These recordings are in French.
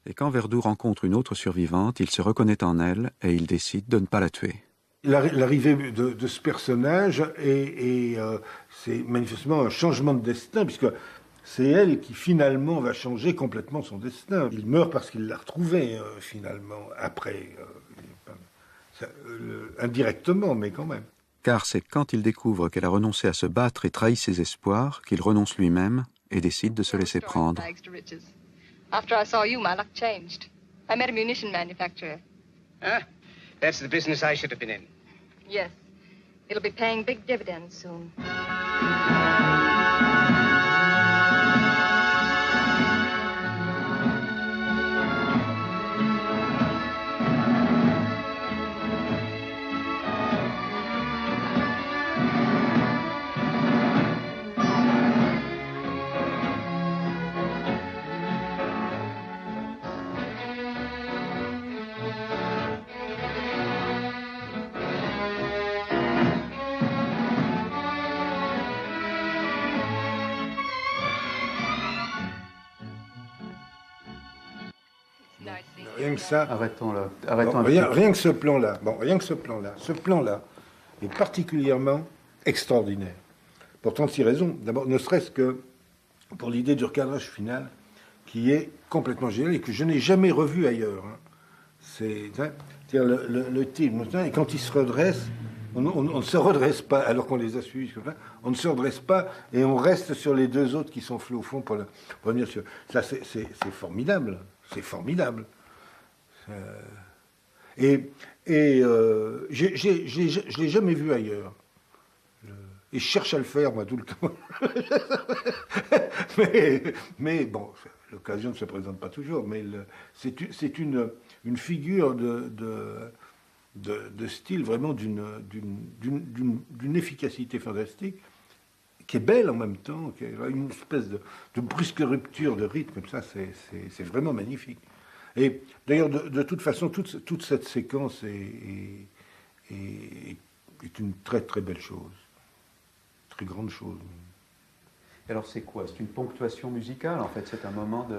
Et quand Verdoux rencontre une autre survivante, il se reconnaît en elle et il décide de ne pas la tuer. L'arrivée de ce personnage c'est manifestement un changement de destin, puisque c'est elle qui finalement va changer complètement son destin. Il meurt parce qu'il l'a retrouvée finalement, après, indirectement, mais quand même. Car c'est quand il découvre qu'elle a renoncé à se battre et trahi ses espoirs qu'il renonce lui-même et décide de se laisser prendre. After I saw you, my luck changed. I met a munition manufacturer. Huh? That's the business I should have been in. Yes. It'll be paying big dividends soon. Rien que ça. Arrêtons là. Rien que ce plan-là. Bon, rien que ce plan-là. Ce plan-là est particulièrement extraordinaire. Pour 36 raisons. D'abord, ne serait-ce que pour l'idée du recadrage final, qui est complètement génial et que je n'ai jamais revu ailleurs. Hein. C'est-à-dire le type, et quand il se redresse, on ne se redresse pas, alors qu'on les a suivis, on ne se redresse pas et on reste sur les deux autres qui sont flous au fond pour venir sur. Ça, c'est formidable. C'est formidable. Je l'ai jamais vu ailleurs. Et je cherche à le faire, moi, tout le temps. mais bon, l'occasion ne se présente pas toujours. Mais c'est une figure de style vraiment d'une efficacité fantastique, qui est belle en même temps, qui a une espèce de brusque rupture de rythme, comme ça, c'est vraiment magnifique. Et d'ailleurs, de toute façon, toute cette séquence est une très très belle chose, très grande chose. Alors c'est quoi? C'est une ponctuation musicale en fait, c'est un moment de...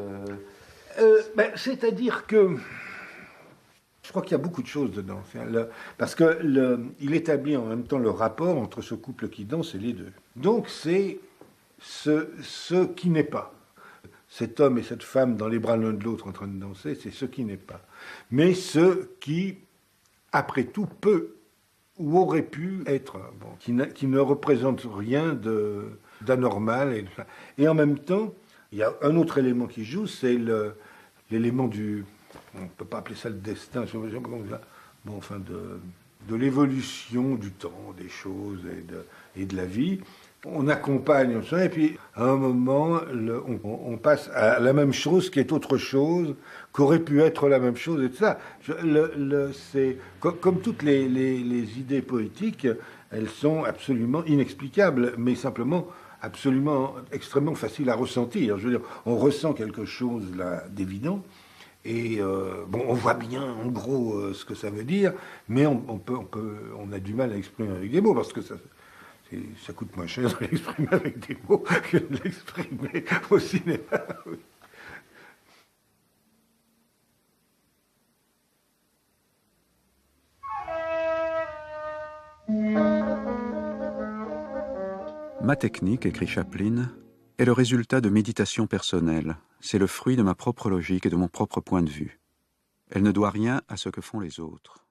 C'est-à-dire que je crois qu'il y a beaucoup de choses dedans, parce qu'il établit en même temps le rapport entre ce couple qui danse et les deux. Donc c'est ce qui n'est pas. Cet homme et cette femme dans les bras l'un de l'autre en train de danser, c'est ce qui n'est pas. Mais ce qui, après tout, peut ou aurait pu être, qui ne représente rien d'anormal. Et en même temps, il y a un autre élément qui joue, c'est l'élément du... On ne peut pas appeler ça le destin, de l'évolution du temps, des choses et de la vie. On accompagne ça, et puis à un moment, on passe à la même chose qui est autre chose, qu'aurait pu être la même chose, et tout ça. C'est comme toutes les idées poétiques, elles sont absolument inexplicables, mais simplement absolument extrêmement faciles à ressentir. Je veux dire, on ressent quelque chose là d'évident, et on voit bien en gros ce que ça veut dire, mais on a du mal à exprimer avec des mots, parce que ça coûte moins cher de l'exprimer avec des mots que de l'exprimer au cinéma. Ma technique, écrit Chaplin, est le résultat de méditation personnelle. C'est le fruit de ma propre logique et de mon propre point de vue. Elle ne doit rien à ce que font les autres.